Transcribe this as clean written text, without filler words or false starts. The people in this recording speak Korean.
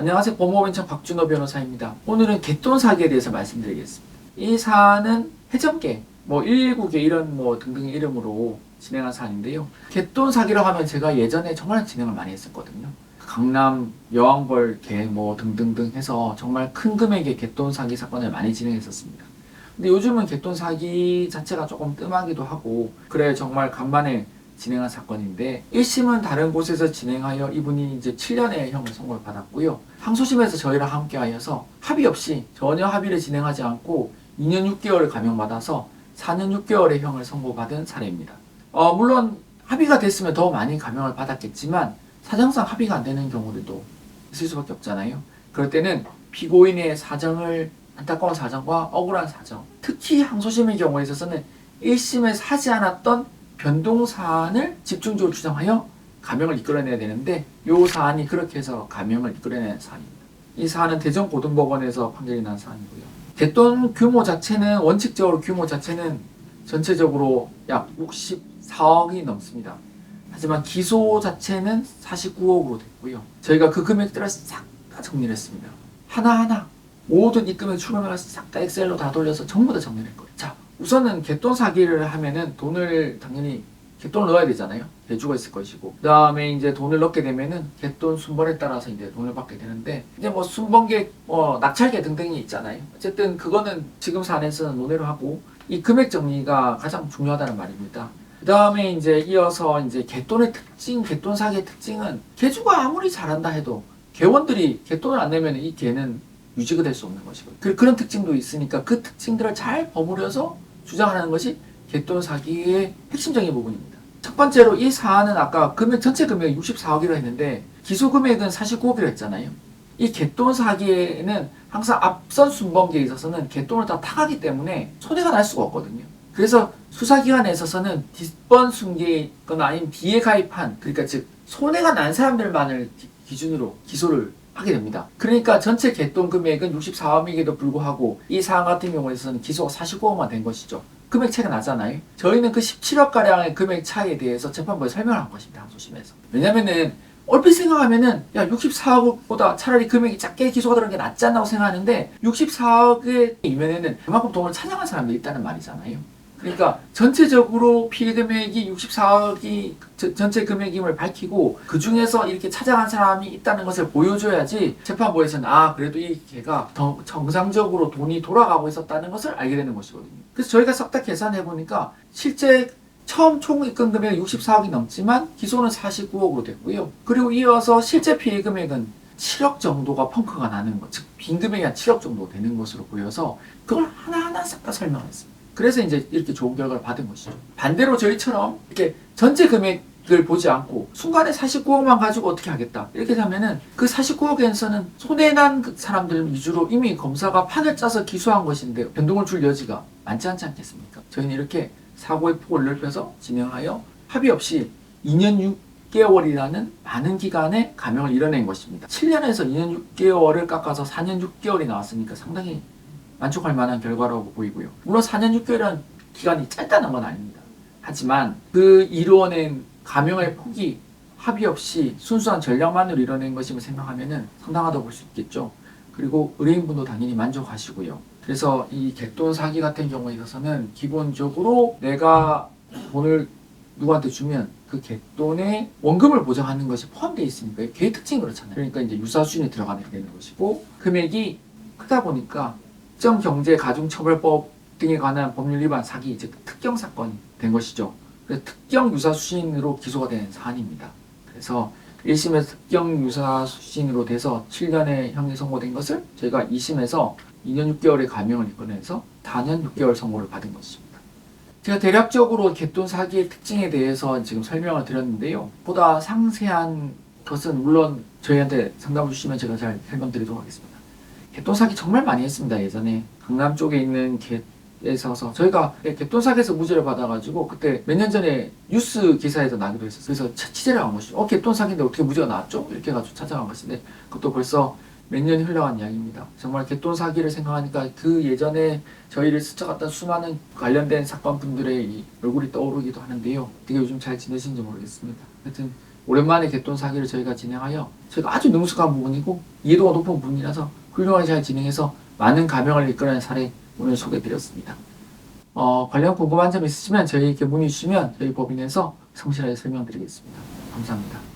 안녕하세요. 법무법인청 박준호 변호사입니다. 오늘은 갯돈 사기에 대해서 말씀드리겠습니다. 이 사안은 해적계, 119계 이런 등등의 이름으로 진행한 사안인데요. 갯돈 사기라고 하면 제가 예전에 정말 진행을 많이 했었거든요. 강남, 여왕벌, 개 등등등 해서 정말 큰 금액의 갯돈 사기 사건을 많이 진행했었습니다. 근데 요즘은 갯돈 사기 자체가 조금 뜸하기도 하고 그래 정말 간만에 진행한 사건인데 1심은 다른 곳에서 진행하여 이분이 이제 7년의 형을 선고를 받았고요. 항소심에서 저희랑 함께 하여서 합의 없이 전혀 합의를 진행하지 않고 2년 6개월을 감형받아서 4년 6개월의 형을 선고받은 사례입니다. 물론 합의가 됐으면 더 많이 감형을 받았겠지만 사정상 합의가 안 되는 경우들도 있을 수밖에 없잖아요. 그럴 때는 피고인의 사정을 안타까운 사정과 억울한 사정, 특히 항소심의 경우에 있어서는 1심에서 하지 않았던 변동사안을 집중적으로 주장하여 감형을 이끌어내야 되는데 이 사안이 그렇게 해서 감형을 이끌어내는 사안입니다. 이 사안은 대전고등법원에서 판결이 난 사안이고요. 갯돈 규모 자체는 원칙적으로 규모 자체는 전체적으로 약 64억이 넘습니다. 하지만 기소 자체는 49억으로 됐고요. 저희가 그 금액들을 싹 다 정리를 했습니다. 하나하나 모든 입금액 출금액을 싹 다 엑셀로 다 돌려서 전부 다 정리를 했거든요. 자, 우선은 갯돈 사기를 하면은 돈을 당연히 갯돈을 넣어야 되잖아요. 대주가 있을 것이고. 그 다음에 이제 돈을 넣게 되면은 갯돈 순번에 따라서 이제 돈을 받게 되는데 이제 순번계, 낙찰계 등등이 있잖아요. 어쨌든 그거는 지금 사안에서는 논의를 하고 이 금액 정리가 가장 중요하다는 말입니다. 그 다음에 이제 이어서 이제 갯돈의 특징, 갯돈 사기의 특징은 개주가 아무리 잘한다 해도 개원들이 갯돈을 안 내면 이 개는 유지가 될 수 없는 것이거든요. 그런 특징도 있으니까 그 특징들을 잘 버무려서 주장하는 것이 갯돈 사기의 핵심적인 부분입니다. 첫 번째로 이 사안은 아까 전체 금액이 64억이라 했는데 기소 금액은 49억이라 했잖아요. 이 갯돈 사기에는 항상 앞선 순번기에 있어서는 갯돈을 다 타가기 때문에 손해가 날 수가 없거든요. 그래서 수사기관에 있어서는 뒷번 순기거나 아니면 뒤에 가입한, 그러니까 즉 손해가 난 사람들만을 기준으로 기소를 하게 됩니다. 그러니까 전체 갯돈 금액은 64억에도 불구하고 이 사안 같은 경우에서는 기소가 49억만 된 것이죠. 금액 차이가 나잖아요. 저희는 그 17억가량의 금액 차이에 대해서 재판부에 설명을 한 것입니다. 항소심에서. 왜냐면은 얼핏 생각하면은 64억보다 차라리 금액이 작게 기소가 들어간 게 낫지 않나고 생각하는데 64억의 이면에는 그만큼 돈을 찬양한 사람들이 있다는 말이잖아요. 그러니까 전체적으로 피해 금액이 64억이 전체 금액임을 밝히고 그 중에서 이렇게 찾아간 사람이 있다는 것을 보여줘야지 재판부에서는 그래도 이 개가 더 정상적으로 돈이 돌아가고 있었다는 것을 알게 되는 것이거든요. 그래서 저희가 싹 다 계산해 보니까 실제 처음 총 입금 금액은 64억이 넘지만 기소는 49억으로 됐고요. 그리고 이어서 실제 피해 금액은 7억 정도가 펑크가 나는 것, 즉 빈 금액이 한 7억 정도 되는 것으로 보여서 그걸 하나하나 싹 다 설명했습니다. 그래서 이제 이렇게 좋은 결과를 받은 것이죠. 반대로 저희처럼 이렇게 전체 금액을 보지 않고 순간에 49억만 가지고 어떻게 하겠다 이렇게 하면은 그 49억에서는 손해난 사람들 위주로 이미 검사가 판을 짜서 기소한 것인데 변동을 줄 여지가 많지 않지 않겠습니까? 저희는 이렇게 사고의 폭을 넓혀서 진행하여 합의 없이 2년 6개월이라는 많은 기간에 감형을 이뤄낸 것입니다. 7년에서 2년 6개월을 깎아서 4년 6개월이 나왔으니까 상당히 만족할 만한 결과라고 보이고요. 물론 4년 6개월이라는 기간이 짧다는 건 아닙니다. 하지만 그 이루어낸 감형의 폭이 합의 없이 순수한 전략만으로 이뤄낸 것임을 생각하면 상당하다고 볼 수 있겠죠. 그리고 의뢰인분도 당연히 만족하시고요. 그래서 이 갯돈 사기 같은 경우에 있어서는 기본적으로 내가 돈을 누구한테 주면 그 갯돈의 원금을 보장하는 것이 포함되어 있으니까 걔의 특징이 그렇잖아요. 그러니까 이제 유사수준이 들어가게 되는 것이고 금액이 크다 보니까 특정경제가중처벌법 등에 관한 법률 위반 사기, 즉 특경 사건이 된 것이죠. 그래서 특경 유사수신으로 기소가 된 사안입니다. 그래서 1심에서 특경 유사수신으로 돼서 7년의 형이 선고된 것을 저희가 2심에서 2년 6개월의 감형을 이끌어내서 4년 6개월 선고를 받은 것입니다. 제가 대략적으로 갯돈 사기의 특징에 대해서 지금 설명을 드렸는데요. 보다 상세한 것은 물론 저희한테 상담을 주시면 제가 잘 설명드리도록 하겠습니다. 갯돈 사기 정말 많이 했습니다. 예전에 강남 쪽에 있는 갯에 있어서 저희가 갯돈 사기에서 무죄를 받아가지고 그때 몇 년 전에 뉴스 기사에도 나기도 했었어요. 그래서 취재를 한 것이죠. 갯돈 사기인데 어떻게 무죄가 나왔죠? 이렇게 해가지고 찾아간 것인데 그것도 벌써 몇 년이 흘러간 이야기입니다. 정말 갯돈 사기를 생각하니까 그 예전에 저희를 스쳐갔던 수많은 관련된 사건 분들의 이 얼굴이 떠오르기도 하는데요. 어떻게 요즘 잘 지내시는지 모르겠습니다. 하여튼 오랜만에 갯돈 사기를 저희가 진행하여 저희가 아주 능숙한 부분이고 이해도가 높은 부분이라서 훌륭하게 잘 진행해서 많은 가명을 이끌어낸 사례 오늘 소개해드렸습니다. 관련 궁금한 점 있으시면 저희에게 문의 주시면 저희 법인에서 성실하게 설명드리겠습니다. 감사합니다.